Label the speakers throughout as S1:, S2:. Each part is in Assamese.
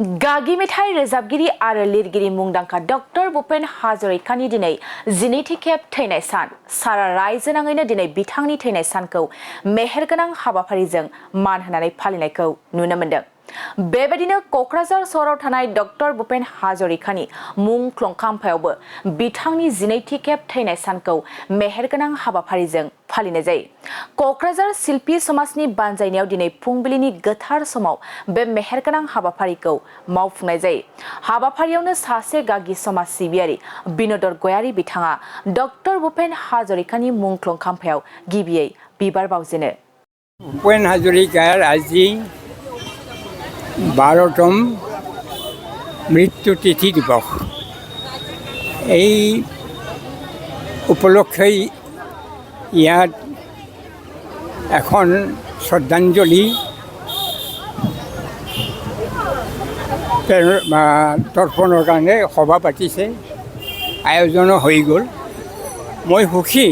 S1: गागि मेथाइ रोजाबगिरि आरो लिरगिरि मुंदांखा डॉक्टर भुपेन हाजरिकानि दिनै 12थि खेब थैनाय सान सारा रायजो नाङैनो दिनै बिथांनि थैनाय सानखौ मेहेरगोनां हाबाफारिजों मान होनानै फालिनायखौ नुनो मोन्दों। बेबायदिनो क'क्राझार सहराव थानाय डॉक्टर भुपेन हाजरिकानि मुंख्लं खाम्फायावबो बिथांनि 12थि खेब थैनाय सानखौ मेहेरगोनां हाबाफारिजों फालिनाय जायो। क'क्राझार शिल्पी समाजनि बानजायनायाव दिनै फुंबिलिनि गोथार समाव बे मेहेरगोनां हाबाफारिखौ मावफुंनाय जायो। हाबाफारियावनो सासे गागि समाज सिबियारि बिनोदर गयारी बिथाङा डॉक्टर भुपेन हाजरिकानि मुंख्लं खाम्फायाव गिबियै बिबार बावजेनो।
S2: भुपेन हाजरिकार আজি 12তম মৃত্যু তিথি দিবস। এই উপলক্ষে ইয়াত এখন শ্ৰদ্ধাঞ্জলি তৰ্পণৰ কাৰণে সভা পাতিছে, আয়োজনো হৈ গ'ল। মই সুখী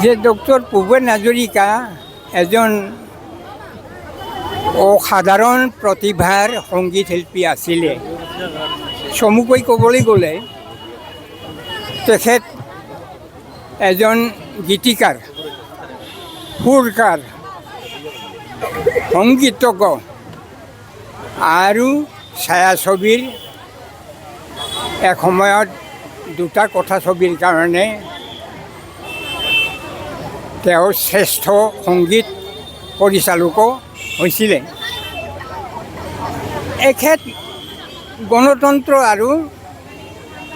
S2: যে ডক্টৰ ভূপেন হাজৰিকা এজন অসাধাৰণ প্ৰতিভাৰ সংগীত শিল্পী আছিলে। চমুকৈ ক'বলৈ গ'লে তেখেত এজন গীতিকাৰ, সুৰকাৰ, সংগীতজ্ঞ আৰু ছায়াছবিৰ এসময়ত দুটা কথাছবিৰ কাৰণে তেওঁ শ্ৰেষ্ঠ সংগীত পৰিচালকো হৈছিলে। এখেত গণতন্ত্ৰ আৰু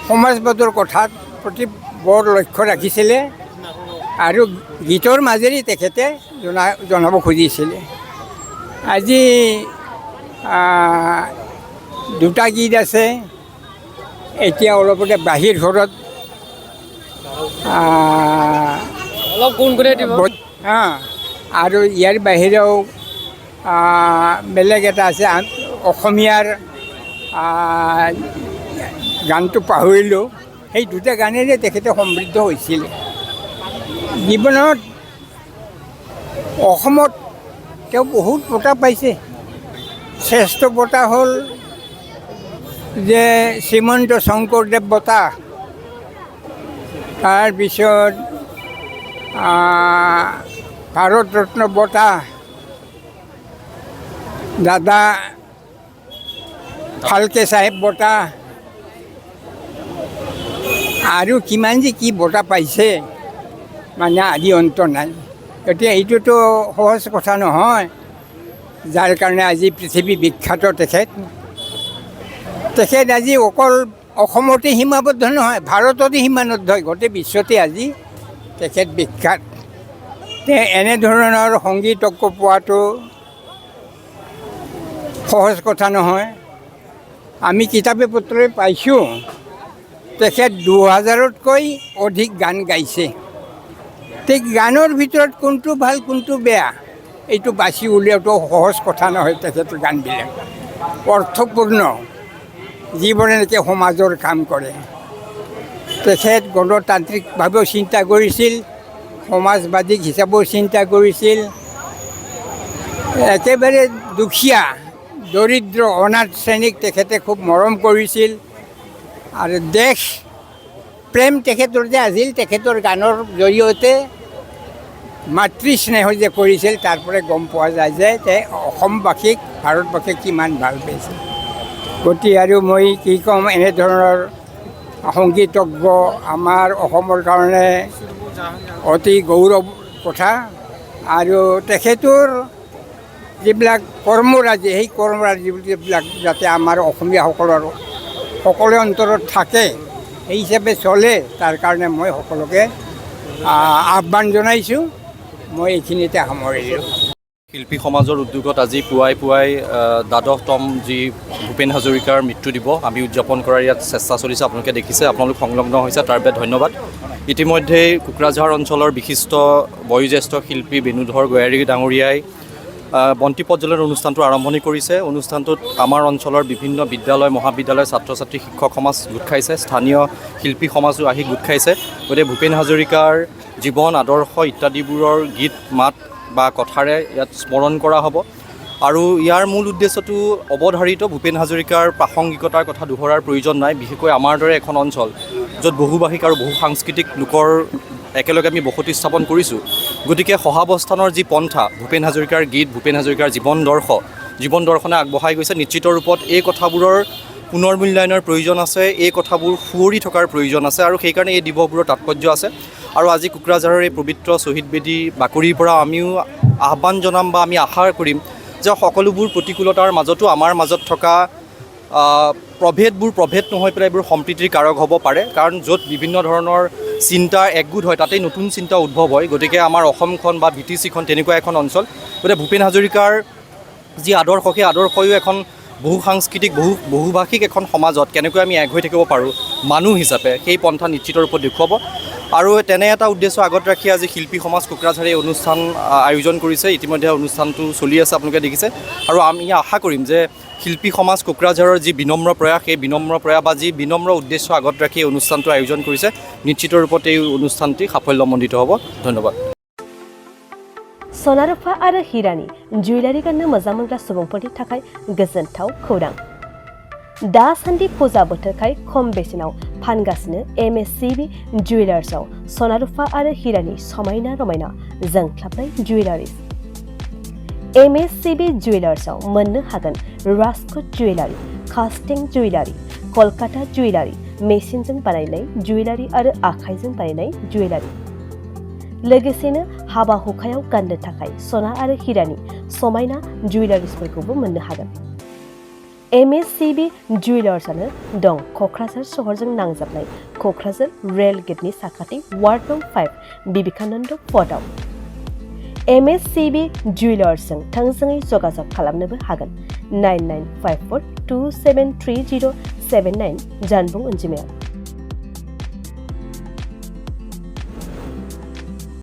S2: সমাজবাদৰ কথাত প্ৰতি বৰ লক্ষ্য ৰাখিছিলে আৰু গীতৰ মাজেৰে তেখেতে জনাব খুজিছিলে। আজি দুটা গীত আছে, এতিয়া অলপতে বাহিৰ ঘৰত আৰু ইয়াৰ বাহিৰেও বেলেগ এটা আছে, অসমীয়াৰ গানটো পাহৰিলোঁ। সেই দুটা গানেৰে তেখেতে সমৃদ্ধ হৈছিলে। জীৱনত অসমত তেওঁ বহুত বঁটা পাইছে। শ্ৰেষ্ঠ বঁটা হ'ল যে শ্ৰীমন্ত শংকৰদেৱ বঁটা, তাৰপিছত ভাৰত ৰত্ন বঁটা, দাদা ফাল্কে চাহেব বঁটা, আৰু কিমান যে কি বঁটা পাইছে মানে আদি অন্ত নাই। গতিকে এইটোতো সহজ কথা নহয়, যাৰ কাৰণে আজি পৃথিৱী বিখ্যাত তেখেত আজি অকল অসমতে সীমাবদ্ধ নহয়, ভাৰততে সীমাবদ্ধ, গোটেই বিশ্বতে আজি তেখেত বিখ্যাত। এনেধৰণৰ সংগীতজ্ঞ পোৱাটো সহজ কথা নহয়। আমি কিতাপে পত্ৰই পাইছোঁ তেখেত 2000তকৈ অধিক গান গাইছে। ঠিক গানৰ ভিতৰত কোনটো ভাল কোনটো বেয়া এইটো বাছি উলিওৱাটো সহজ কথা নহয়। তেখেতৰ গানবিলাক অৰ্থপূৰ্ণ, যিবোৰে এনেকৈ সমাজৰ কাম কৰে। তেখেত গণতান্ত্ৰিকভাৱেও চিন্তা কৰিছিল, সমাজবাদী হিচাপেও চিন্তা কৰিছিল, একেবাৰে দুখীয়া দৰিদ্ৰ অনাথ শ্ৰেণীক তেখেতে খুব মৰম কৰিছিল। আৰু দেশ প্ৰেম তেখেতৰ যে আছিল, তেখেতৰ গানৰ জৰিয়তে মাতৃ স্নেহ যে কৰিছিল, তাৰ পৰা গম পোৱা যায় যে অসমবাসীক, ভাৰতবাসীক কিমান ভাল পাইছে। গতিকে আৰু মই কি ক'ম, এনেধৰণৰ সংগীতজ্ঞ আমাৰ অসমৰ কাৰণে অতি গৌৰৱ কথা। আৰু তেখেতৰ যিবিলাক কৰ্মৰাজি, সেই কৰ্মৰাজিবিলাক যাতে আমাৰ অসমীয়াসকলৰ সকলো অন্তৰত থাকে, সেই হিচাপে চলে, তাৰ কাৰণে মই সকলোকে আহ্বান জনাইছোঁ। মই এইখিনিতে সামৰিলোঁ।
S3: শিল্পী সমাজৰ উদ্যোগত আজি পুৱাই দ্বাদশতম যি ভূপেন হাজৰিকাৰ মৃত্যু দিৱস আমি উদযাপন কৰাৰ ইয়াত চেষ্টা চলিছে। আপোনালোকে দেখিছে, আপোনালোক সংলগ্ন হৈছে, তাৰ বাবে ধন্যবাদ। ইতিমধ্যেই কোকৰাঝাৰ অঞ্চলৰ বিশিষ্ট বয়োজ্যেষ্ঠ শিল্পী বিনোধৰ গয়াৰী ডাঙৰীয়াই বন্তি প্ৰজ্বলন অনুষ্ঠানটো আৰম্ভণি কৰিছে। অনুষ্ঠানটোত আমাৰ অঞ্চলৰ বিভিন্ন বিদ্যালয়, মহাবিদ্যালয়, ছাত্ৰ ছাত্ৰী, শিক্ষক সমাজ গোট খাইছে, স্থানীয় শিল্পী সমাজো আহি গোট খাইছে। গতিকে ভূপেন হাজৰিকাৰ জীৱন, আদৰ্শ ইত্যাদিবোৰৰ গীত মাত বা কথাৰে ইয়াত স্মৰণ কৰা হ'ব। আৰু ইয়াৰ মূল উদ্দেশ্যটো অৱধাৰিত ভূপেন হাজৰিকাৰ প্ৰাসংগিকতাৰ কথা দোহৰাৰ প্ৰয়োজন নাই বিশেষকৈ আমাৰ দৰে এখন অঞ্চল য'ত বহুভাষিক আৰু বহু সাংস্কৃতিক লোকৰ একেলগে আমি বসতি স্থাপন কৰিছোঁ গতিকে সহাৱস্থানৰ যি পন্থা ভূপেন হাজৰিকাৰ গীত ভূপেন হাজৰিকাৰ জীৱন দৰ্শনে আগবঢ়াই গৈছে নিশ্চিত ৰূপত এই কথাবোৰৰ পুনৰ্মূল্যায়নৰ প্ৰয়োজন আছে এই কথাবোৰ সুঁৱৰি থকাৰ প্ৰয়োজন আছে আৰু সেইকাৰণে এই দিৱসবোৰৰ তাৎপৰ্য আছে আৰু আজি কোকৰাঝাৰৰ এই পবিত্ৰ শ্বহীদ বেদী বাকৰিৰ পৰা আমিও আহ্বান জনাম বা আমি আশা কৰিম যে সকলোবোৰ প্ৰতিকূলতাৰ মাজতো আমাৰ মাজত থকা প্ৰভেদ নহয় পেলাই এইবোৰ সম্প্ৰীতিৰ কাৰক হ'ব পাৰে কাৰণ য'ত বিভিন্ন ধৰণৰ চিন্তা একগোট হয় তাতেই নতুন চিন্তা উদ্ভৱ হয় গতিকে আমাৰ অসমখন বা BTCখন তেনেকুৱা এখন অঞ্চল গতিকে ভূপেন হাজৰিকাৰ যি আদৰ্শ সেই আদৰ্শয়ো এখন বহু সাংস্কৃতিক বহুভাষিক এখন সমাজত কেনেকৈ আমি এক হৈ থাকিব পাৰোঁ মানুহ হিচাপে সেই পন্থা নিশ্চিত ৰূপত দেখুৱাব আৰু তেনে এটা উদ্দেশ্য আগত ৰাখি আজি শিল্পী সমাজ কোকৰাঝাৰে এই অনুষ্ঠান আয়োজন কৰিছে ইতিমধ্যে অনুষ্ঠানটো চলি আছে আপোনালোকে দেখিছে আৰু আমি আশা কৰিম যে শিল্পী সমাজ কোকৰাঝাৰৰ যি বিনম্ৰ প্ৰয়াস সেই বিনম্ৰ প্ৰয়াস বা যি বিনম্ৰ উদ্দেশ্য আগত ৰাখি এই অনুষ্ঠানটো আয়োজন কৰিছে নিশ্চিত ৰূপত এই অনুষ্ঠানটি সাফল্যমণ্ডিত হ'ব ধন্যবাদ
S4: सना रुफा आरो हिरानि जुवेलारि गाननो मोजां मोनग्रा सुबुंफोरनि थाखाय गोजोनथाव खौरां दासान्दि फुजा बोथोरखाय खम बेसेनाव फानगासिनो MSCB जुवेलार्सआव सना रुफा आरो हिरानि समायना रमायना जोंख्लाबनाय जुवेलारिस MSCB जुवेलार्सआव मोननो हागोन Rajkot jewellery कास्टिं jewellery Kolkata jewellery मेसिनजों बानायनाय जुवेलारि आरो आखाइजों बानायनाय जुवेलारि लोगोसेनो हाबा हुखायाव गाननो थाखाय सना आरो हिरानि समायना जुवेलारिसफोरखौबो मोननो हागोन MSCB जुवेलार्सआनो दं क'क्राझार सहरजों नांजाबनाय क'क्राझार रेल गेटनि साखाथि वार्ड नं 5 बिबेकानन्द पथआव MSCB जुवेलार्सजों थोंजोङै जगाजग खालामनोबो हागोन 9954273079 जानबुं अनजिमायाव